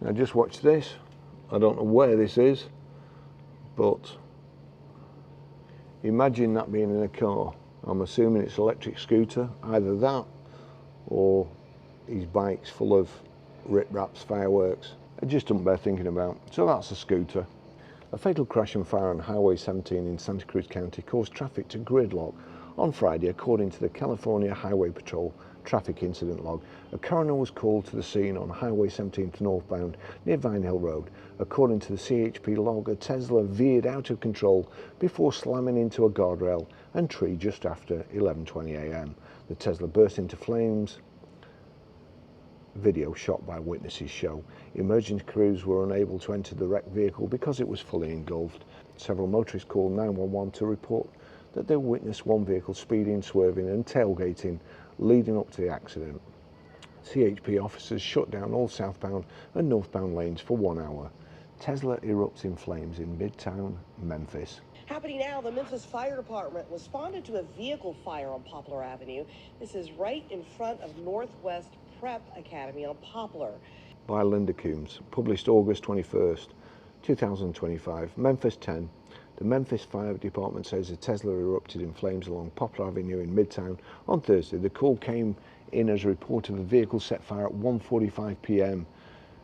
Now just watch this. I don't know where this is, but imagine that being in a car. I'm assuming it's an electric scooter, either that or his bike's full of rip-raps, fireworks. It just doesn't bear thinking about. So that's a scooter. A fatal crash and fire on Highway 17 in Santa Cruz County caused traffic to gridlock on Friday, according to the California Highway Patrol traffic incident log. A coroner was called to the scene on Highway 17 northbound near Vine Hill Road. According to the CHP log, a Tesla veered out of control before slamming into a guardrail and tree just after 11:20 a.m. The Tesla burst into flames. Video shot by witnesses show emergency crews were unable to enter the wrecked vehicle because it was fully engulfed. Several motorists called 911 to report that they witnessed one vehicle speeding, swerving and tailgating leading up to the accident. CHP officers shut down all southbound and northbound lanes for 1 hour. Tesla erupts in flames in Midtown Memphis. Happening now, the Memphis Fire Department responded to a vehicle fire on Poplar Avenue. This is right in front of Northwest Prep Academy on Poplar. By Linda Coombs, published August 21st, 2025, Memphis 10. The Memphis Fire Department says a Tesla erupted in flames along Poplar Avenue in Midtown on Thursday. The call came in as a report of a vehicle set fire at 1:45 p.m.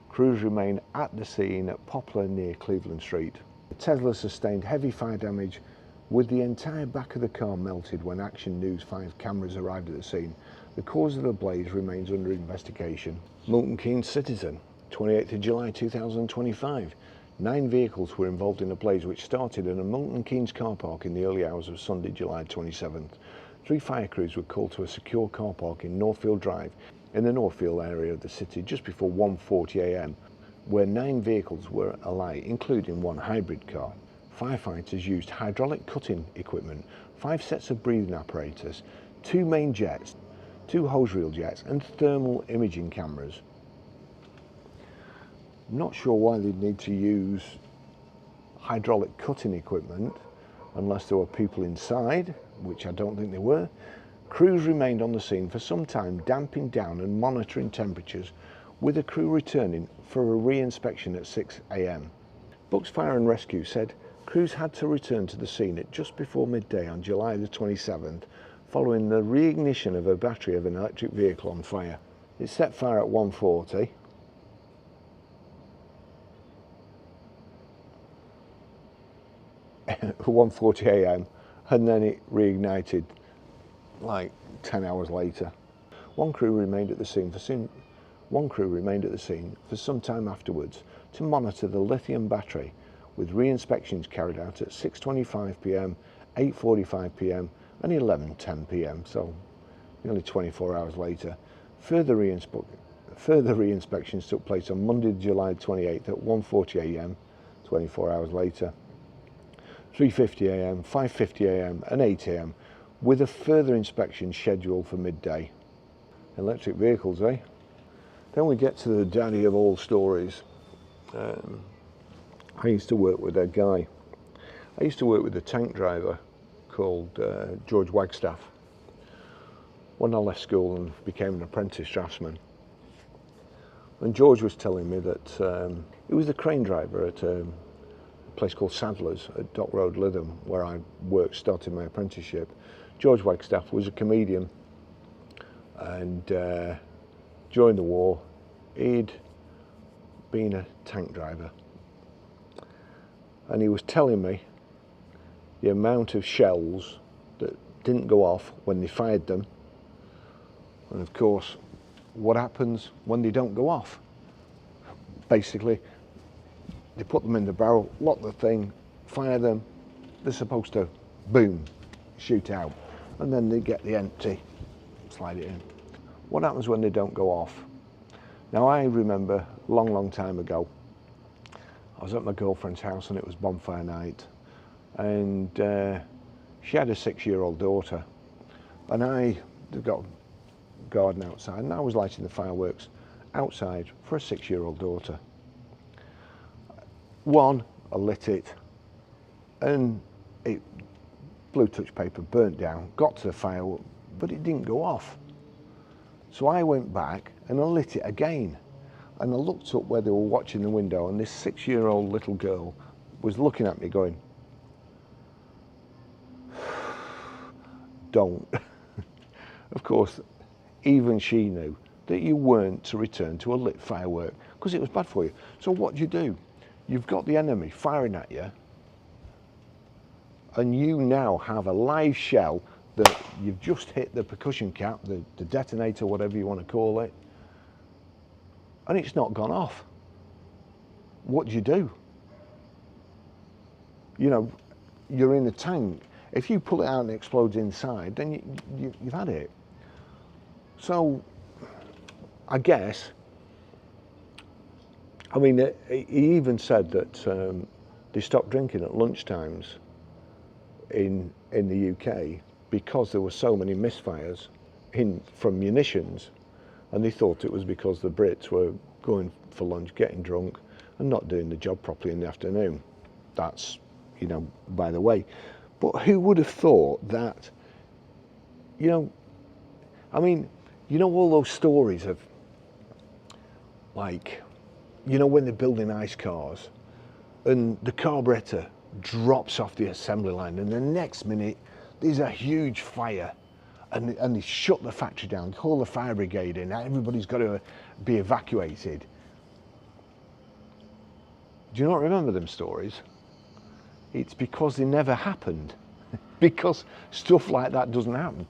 Crews remain at the scene at Poplar near Cleveland Street. The Tesla sustained heavy fire damage with the entire back of the car melted when Action News 5 cameras arrived at the scene. The cause of the blaze remains under investigation. Milton Keynes citizen, 28th of July 2025. 9 vehicles were involved in a blaze which started in a Milton Keynes car park in the early hours of Sunday, July 27th. 3 fire crews were called to a secure car park in Northfield Drive in the Northfield area of the city just before 1:40 a.m, where 9 vehicles were alight, including 1 hybrid car. Firefighters used hydraulic cutting equipment, 5 sets of breathing apparatus, 2 main jets, 2 hose reel jets and thermal imaging cameras. Not sure why they'd need to use hydraulic cutting equipment unless there were people inside, which I don't think there were. Crews remained on the scene for some time, damping down and monitoring temperatures, with a crew returning for a re-inspection at 6 a.m. Bucks Fire and Rescue said crews had to return to the scene at just before midday on July the 27th, following the reignition of a battery of an electric vehicle on fire. It set fire at 1:40. At 1:40 a.m. and then it reignited like 10 hours later. One crew remained at the scene for some time afterwards to monitor the lithium battery, with re-inspections carried out at 6:25 p.m, 8:45 p.m, and 11:10 p.m, so nearly 24 hours later. Further re-inspections took place on Monday, July 28th at 1:40 a.m, 24 hours later. 3:50 a.m, 5:50 a.m, and 8 a.m, with a further inspection scheduled for midday. Electric vehicles, eh? Then we get to the daddy of all stories. I used to work with a guy. I used to work with a tank driver called George Wagstaff when I left school and became an apprentice draftsman. And George was telling me that he was the crane driver at a place called Sadler's at Dock Road, Lytham, where I started my apprenticeship. George Wagstaff was a comedian, and during the war he'd been a tank driver, and he was telling me the amount of shells that didn't go off when they fired them, and of course what happens when they don't go off. Basically they put them in the barrel, lock the thing, fire them, they're supposed to boom, shoot out, and then they get the empty, slide it in. What happens when they don't go off? Now I remember a long time ago, I was at my girlfriend's house and it was bonfire night, and she had a 6-year-old daughter, and they've got a garden outside, and I was lighting the fireworks outside for a 6-year-old daughter. I lit it, and blue touch paper burnt down, got to the fire, but it didn't go off. So I went back and I lit it again, And I looked up where they were watching the window, and this 6-year-old little girl was looking at me going, don't. Of course, even she knew that you weren't to return to a lit firework because it was bad for you. So what do? You've got the enemy firing at you, and you now have a live shell that you've just hit the percussion cap, the detonator, whatever you want to call it, and it's not gone off. What do? You know, you're in the tank. If you pull it out and it explodes inside, then you've had it. So, I guess, I mean, he even said that they stopped drinking at lunchtimes in the UK because there were so many misfires from munitions, and they thought it was because the Brits were going for lunch, getting drunk, and not doing the job properly in the afternoon. That's, you know, by the way. But who would have thought that, you know, I mean, you know, all those stories of, like, you know, when they're building ice cars and the carburetor drops off the assembly line and the next minute there's a huge fire and they shut the factory down, call the fire brigade in, everybody's got to be evacuated. Do you not remember them stories? It's because they never happened. Because stuff like that doesn't happen.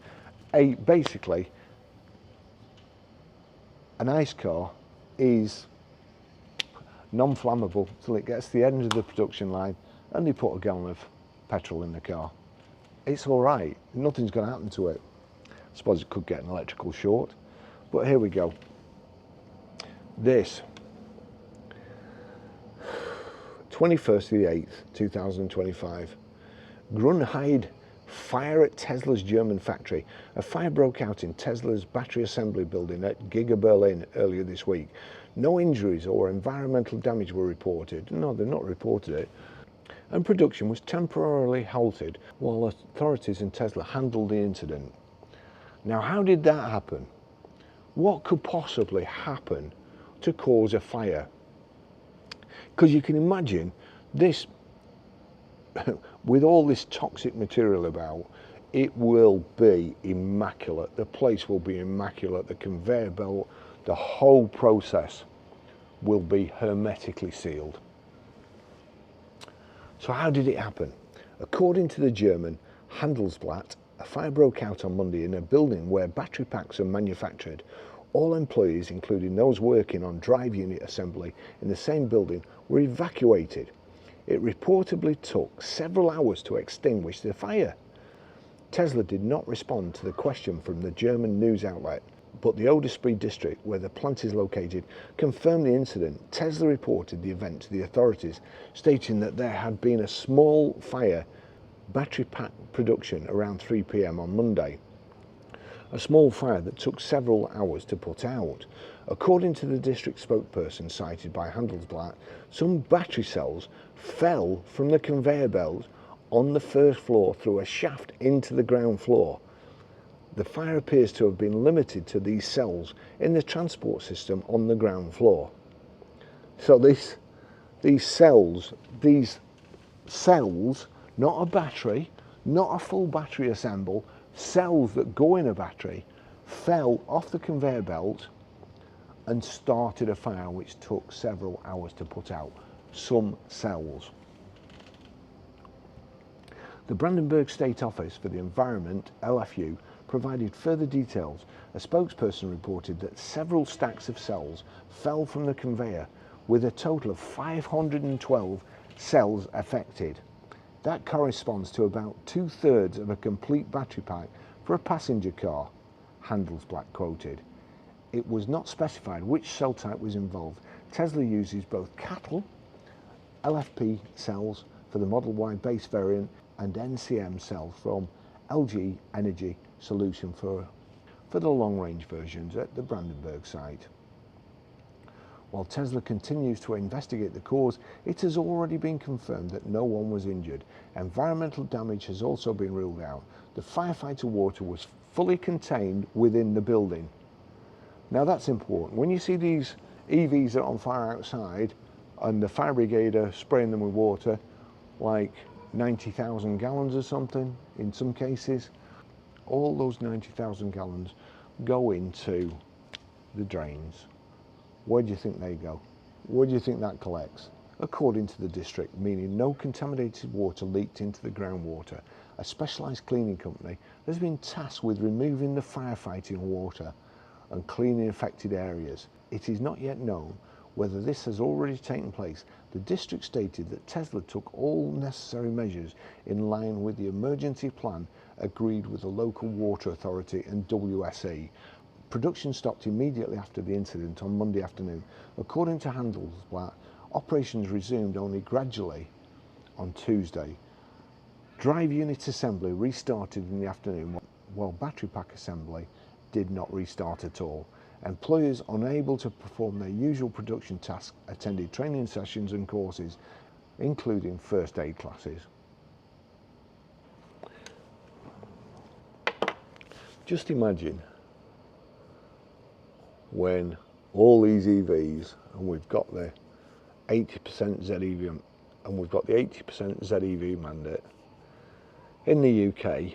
Basically, an ice car is non-flammable till it gets to the end of the production line and they put a gallon of petrol in the car. It's all right, nothing's going to happen to it. I suppose it could get an electrical short, but here we go. This 21st of the 8th, 2025. Grunheide fire at Tesla's German factory. A fire broke out in Tesla's battery assembly building at Giga Berlin earlier this week. No injuries or environmental damage were reported. No, they've not reported it. And production was temporarily halted while authorities in Tesla handled the incident. Now, how did that happen? What could possibly happen to cause a fire? Because you can imagine this, with all this toxic material about, it will be immaculate. The place will be immaculate. The conveyor belt, the whole process will be hermetically sealed. So how did it happen? According to the German Handelsblatt, a fire broke out on Monday in a building where battery packs are manufactured. All employees, including those working on drive unit assembly in the same building, were evacuated. It reportedly took several hours to extinguish the fire. Tesla did not respond to the question from the German news outlet, but the Oderspree district, where the plant is located, confirmed the incident. Tesla reported the event to the authorities, stating that there had been a small fire battery pack production around 3 p.m. on Monday. A small fire that took several hours to put out. According to the district spokesperson cited by Handelsblatt, some battery cells fell from the conveyor belt on the first floor through a shaft into the ground floor. The fire appears to have been limited to these cells in the transport system on the ground floor. So these cells, not a battery, not a full battery assemble, cells that go in a battery, fell off the conveyor belt and started a fire which took several hours to put out. Some cells. The Brandenburg State Office for the Environment, LFU, provided further details. A spokesperson reported that several stacks of cells fell from the conveyor, with a total of 512 cells affected. That corresponds to about 2/3 of a complete battery pack for a passenger car, Handelsblatt quoted. It was not specified which cell type was involved. Tesla uses both CATL, LFP cells for the Model Y base variant, and NCM cells from LG Energy Solution for the long-range versions at the Brandenburg site. While Tesla continues to investigate the cause, it has already been confirmed that no one was injured. Environmental damage has also been ruled out. The firefighter water was fully contained within the building. Now that's important. When you see these EVs are on fire outside and the fire brigade are spraying them with water, like 90,000 gallons or something in some cases. All those 90,000 gallons go into the drains. Where do you think they go? Where do you think that collects? According to the district, meaning no contaminated water leaked into the groundwater, a specialised cleaning company has been tasked with removing the firefighting water and cleaning affected areas. It is not yet known whether this has already taken place. The district stated that Tesla took all necessary measures in line with the emergency plan agreed with the local water authority and WSE. Production stopped immediately after the incident on Monday afternoon. According to Handelsblatt, operations resumed only gradually on Tuesday. Drive unit assembly restarted in the afternoon, while battery pack assembly did not restart at all. Employers unable to perform their usual production tasks attended training sessions and courses, including first aid classes. Just imagine when all these EVs, and we've got the 80% ZEV, and we've got the 80% ZEV mandate in the UK,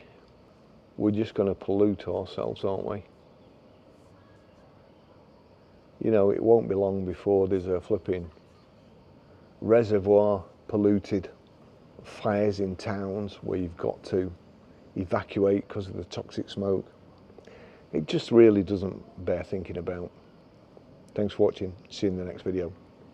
we're just going to pollute ourselves, aren't we? You know, it won't be long before there's a flipping reservoir polluted, fires in towns where you've got to evacuate because of the toxic smoke. It just really doesn't bear thinking about. Thanks for watching. See you in the next video.